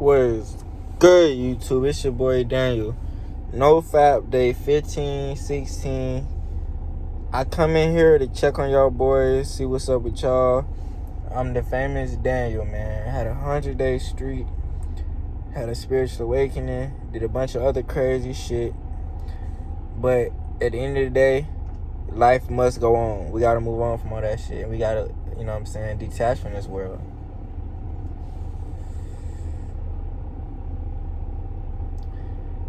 Was good, YouTube? It's your boy Daniel. NoFap Day 15, 16. I come in here to check on y'all boys, see what's up with y'all. I'm the famous Daniel, man. Had a 100-day streak, had a spiritual awakening, did a bunch of other crazy shit. But at the end of the day, life must go on. We gotta move on from all that shit. We gotta, detach from this world.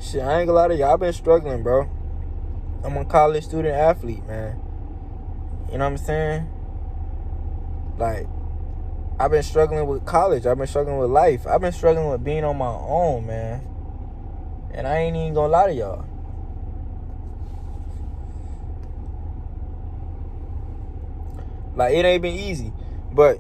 Shit, I ain't gonna lie to y'all. I've been struggling, bro. I'm a college student athlete, man. You know what I'm saying? Like, I've been struggling with college. I've been struggling with life. I've been struggling with being on my own, man. And I ain't even gonna lie to y'all. Like, it ain't been easy. But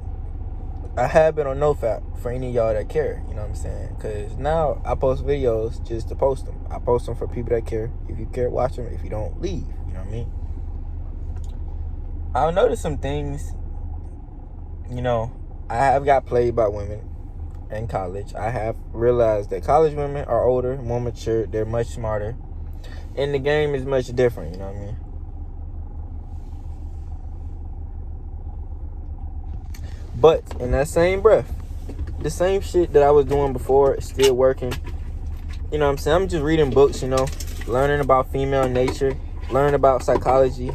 I have been on NoFap for any of y'all that care. You know what I'm saying? Because now I post videos just to post them. I post them for people that care. If you care, watch them. If you don't, leave. You know what I mean? I've noticed some things. I have got played by women in college. I have realized that college women are older, more mature. They're much smarter. And the game is much different. You know what I mean? But in that same breath, the same shit that I was doing before is still working. You know what I'm saying? I'm just reading books, learning about female nature, learning about psychology.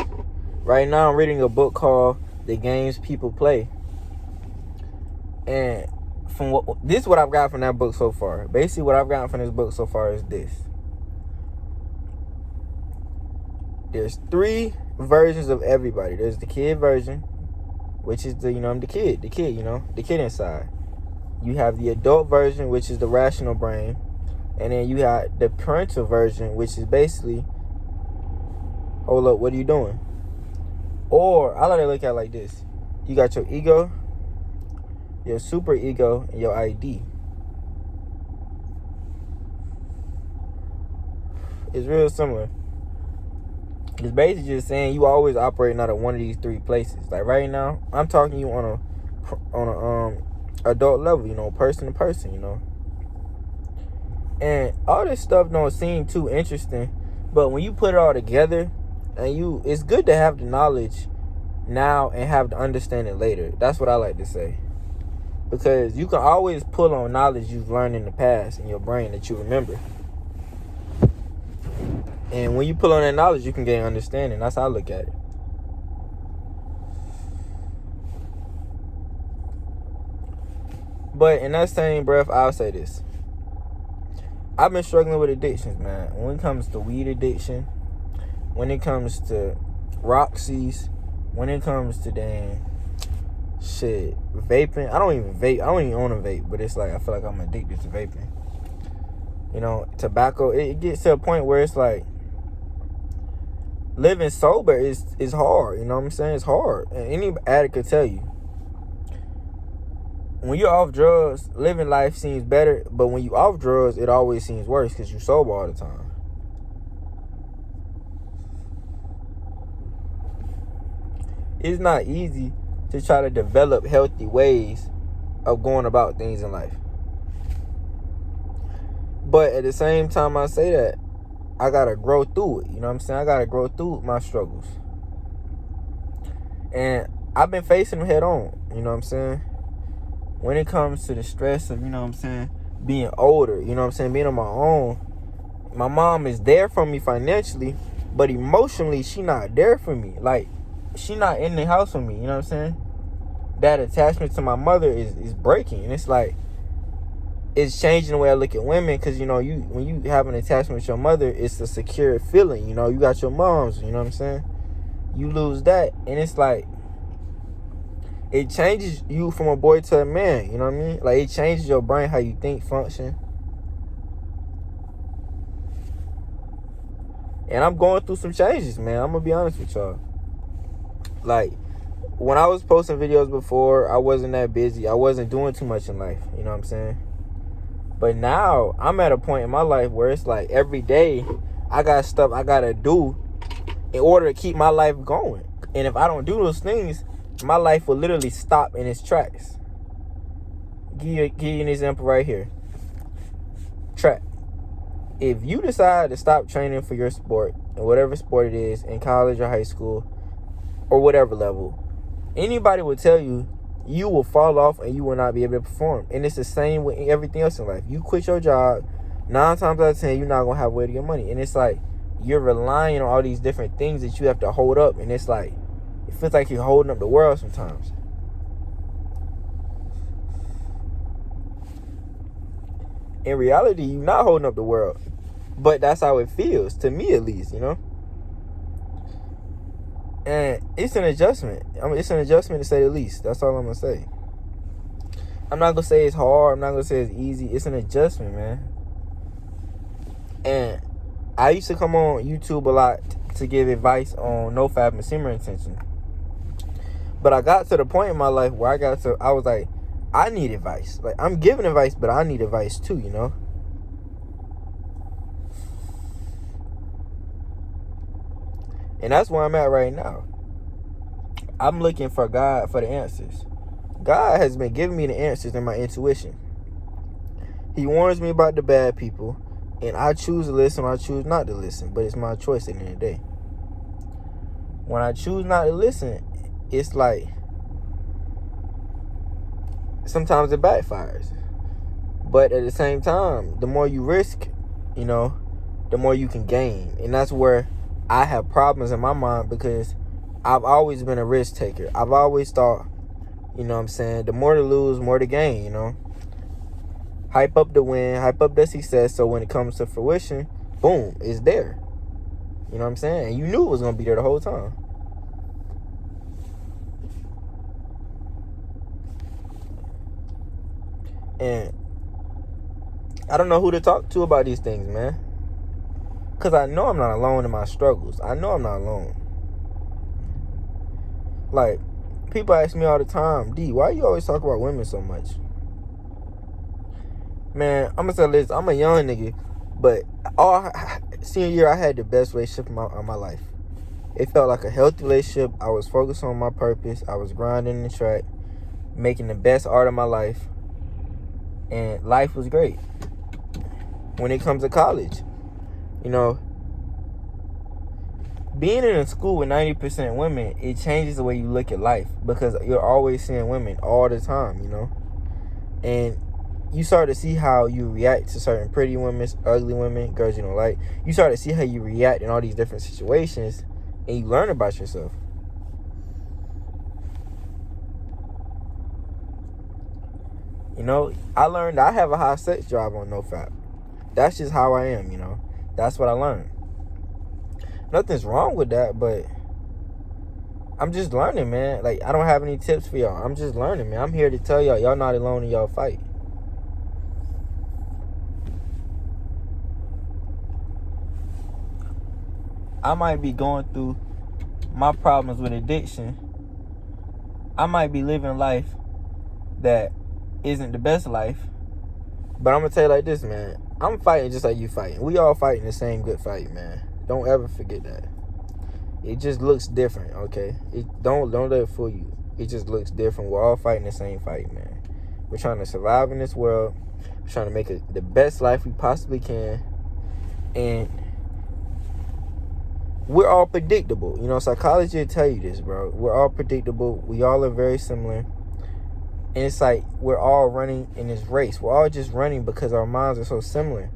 Right now I'm reading a book called The Games People Play. And this is what I've got from that book so far. Basically what I've gotten from this book so far is this. There's 3 versions of everybody. There's the kid version, which is I'm the kid, the kid inside. You have the adult version, which is the rational brain. And then you have the parental version, which is basically, hold up, what are you doing? Or, I like to look at it like this. You got your ego, your super ego, and your ID. It's real similar. It's basically just saying you always operating out of one of these 3 places. Like right now, I'm talking to you on a adult level, person to person, And all this stuff don't seem too interesting, but when you put it all together, and it's good to have the knowledge now and have the understanding later. That's what I like to say. Because you can always pull on knowledge you've learned in the past in your brain that you remember. And when you pull on that knowledge, you can gain understanding. That's how I look at it. But in that same breath, I'll say this. I've been struggling with addictions, man. When it comes to weed addiction, when it comes to Roxy's, when it comes to vaping. I don't even vape. I don't even own a vape, but it's like I feel like I'm addicted to vaping. Tobacco, it gets to a point where it's like living sober is hard. You know what I'm saying? It's hard. And any addict could tell you. When you're off drugs, living life seems better, but when you off drugs, it always seems worse because you're sober all the time. It's not easy to try to develop healthy ways of going about things in life. But at the same time I say that, I gotta grow through it. You know what I'm saying? I gotta grow through my struggles. And I've been facing them head on. You know what I'm saying? When it comes to the stress of, being older, being on my own, my mom is there for me financially, but emotionally, she not there for me. Like, she not in the house with me, you know what I'm saying? That attachment to my mother is breaking. And it's like, it's changing the way I look at women because, when you have an attachment with your mother, it's a secure feeling. You got your moms, you know what I'm saying? You lose that, and it's like, it changes you from a boy to a man, you know what I mean? Like, it changes your brain, how you think, function. And I'm going through some changes, man. I'm going to be honest with y'all. Like, when I was posting videos before, I wasn't that busy. I wasn't doing too much in life, you know what I'm saying? But now, I'm at a point in my life where it's like, every day, I got stuff I got to do in order to keep my life going. And if I don't do those things, my life will literally stop in its tracks. Give you an example right here. track. If you decide to stop training for your sport, and whatever sport it is, in college or high school, or whatever level, anybody will tell you, you will fall off and you will not be able to perform. And it's the same with everything else in life. You quit your job, 9 times out of 10, you're not going to have a way to get money. And it's like, you're relying on all these different things that you have to hold up. And it's like, it feels like you're holding up the world sometimes. In reality, you're not holding up the world. But that's how it feels, to me at least, you know? And it's an adjustment. I mean, it's an adjustment to say the least. That's all I'm going to say. I'm not going to say it's hard. I'm not going to say it's easy. It's an adjustment, man. And I used to come on YouTube a lot to give advice on NoFap and Semen Retention. But I got to the point in my life where I was like, I need advice. Like, I'm giving advice, but I need advice too, you know? And that's where I'm at right now. I'm looking for God for the answers. God has been giving me the answers in my intuition. He warns me about the bad people, and I choose to listen or I choose not to listen, but it's my choice at the end of the day. When I choose not to listen, it's like, sometimes it backfires. But at the same time, the more you risk, you know, the more you can gain. And that's where I have problems in my mind, because I've always been a risk taker. I've always thought, you know what I'm saying, the more to lose, more to gain, you know. Hype up the win, hype up the success, so when it comes to fruition, boom, it's there. You know what I'm saying? And you knew it was going to be there the whole time. And I don't know who to talk to about these things, man. Because I know I'm not alone in my struggles. I know I'm not alone. Like, people ask me all the time, D, why you always talk about women so much? Man, I'm going to say this. I'm a young nigga, but all senior year, I had the best relationship of my life. It felt like a healthy relationship. I was focused on my purpose. I was grinding the track, making the best art of my life. And life was great. When it comes to college, you know, being in a school with 90% women, it changes the way you look at life, because you're always seeing women all the time, you know. And you start to see how you react to certain pretty women, ugly women, girls you don't like. You start to see how you react in all these different situations, and you learn about yourself. You know, I learned I have a high sex drive on NoFap. That's just how I am, you know. That's what I learned. Nothing's wrong with that, but I'm just learning, man. Like, I don't have any tips for y'all. I'm just learning, man. I'm here to tell y'all not alone in y'all fight. I might be going through my problems with addiction. I might be living life that isn't the best life. But I'm going to tell you like this, man. I'm fighting just like you fighting. We all fighting the same good fight, man. Don't ever forget that. It just looks different, okay? Don't let it fool you. It just looks different. We're all fighting the same fight, man. We're trying to survive in this world. We're trying to make it the best life we possibly can. And we're all predictable. You know, psychology will tell you this, bro. We're all predictable. We all are very similar. And it's like we're all running in this race. We're all just running because our minds are so similar.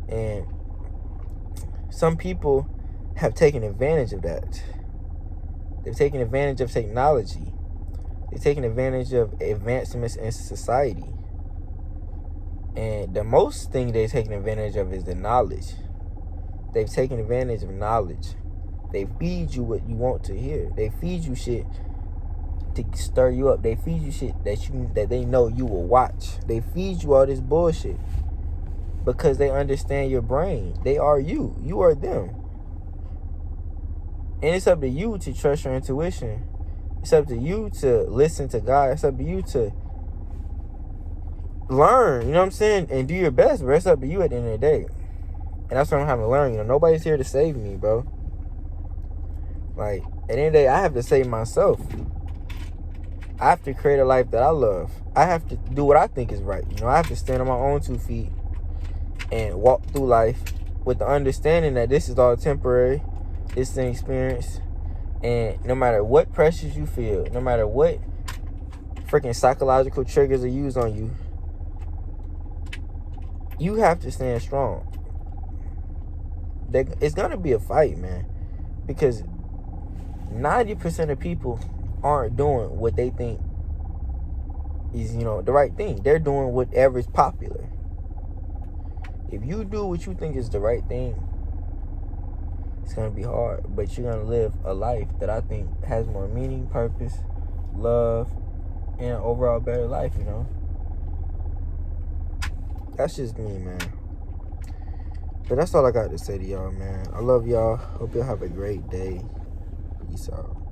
And some people have taken advantage of that. They've taken advantage of technology. They've taken advantage of advancements in society. And the most thing they've taken advantage of is the knowledge. They've taken advantage of knowledge. They feed you what you want to hear. They feed you shit to stir you up. They feed you shit that they know you will watch. They feed you all this bullshit because they understand your brain. They are you. You are them. And it's up to you to trust your intuition. It's up to you to listen to God. It's up to you to learn, you know what I'm saying? And do your best, but it's up to you at the end of the day. And that's what I'm having to learn. You know, nobody's here to save me, bro. Like, at the end of the day, I have to save myself. I have to create a life that I love. I have to do what I think is right. You know, I have to stand on my own 2 feet and walk through life with the understanding that this is all temporary. It's an experience. And no matter what pressures you feel, no matter what freaking psychological triggers are used on you, you have to stand strong. It's going to be a fight, man. Because 90% of people aren't doing what they think is, the right thing. They're doing whatever is popular. If you do what you think is the right thing, it's going to be hard. But you're going to live a life that I think has more meaning, purpose, love, and an overall better life, That's just me, man. But that's all I got to say to y'all, man. I love y'all. Hope y'all have a great day. Peace out.